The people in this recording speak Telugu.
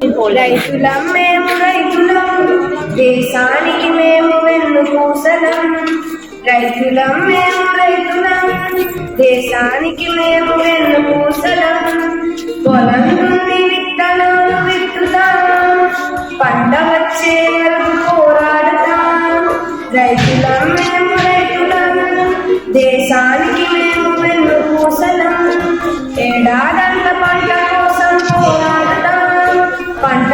రైతులం మేము రైతులం, దేశానికి మేము వెన్నుపూసలం. రైతులం మేము రైతులం, దేశానికి మేము వెన్నుపూసలం. పొలం నుండి విత్తనాలు విత్తుతాం, పంట వచ్చే వరకు పోరాడుతాం. రైతులం మేము రైతులం, దేశానికి మేము వెన్నుపూసలం. ఏడాదంత పంట కోసం పోరాడుతాం, పంట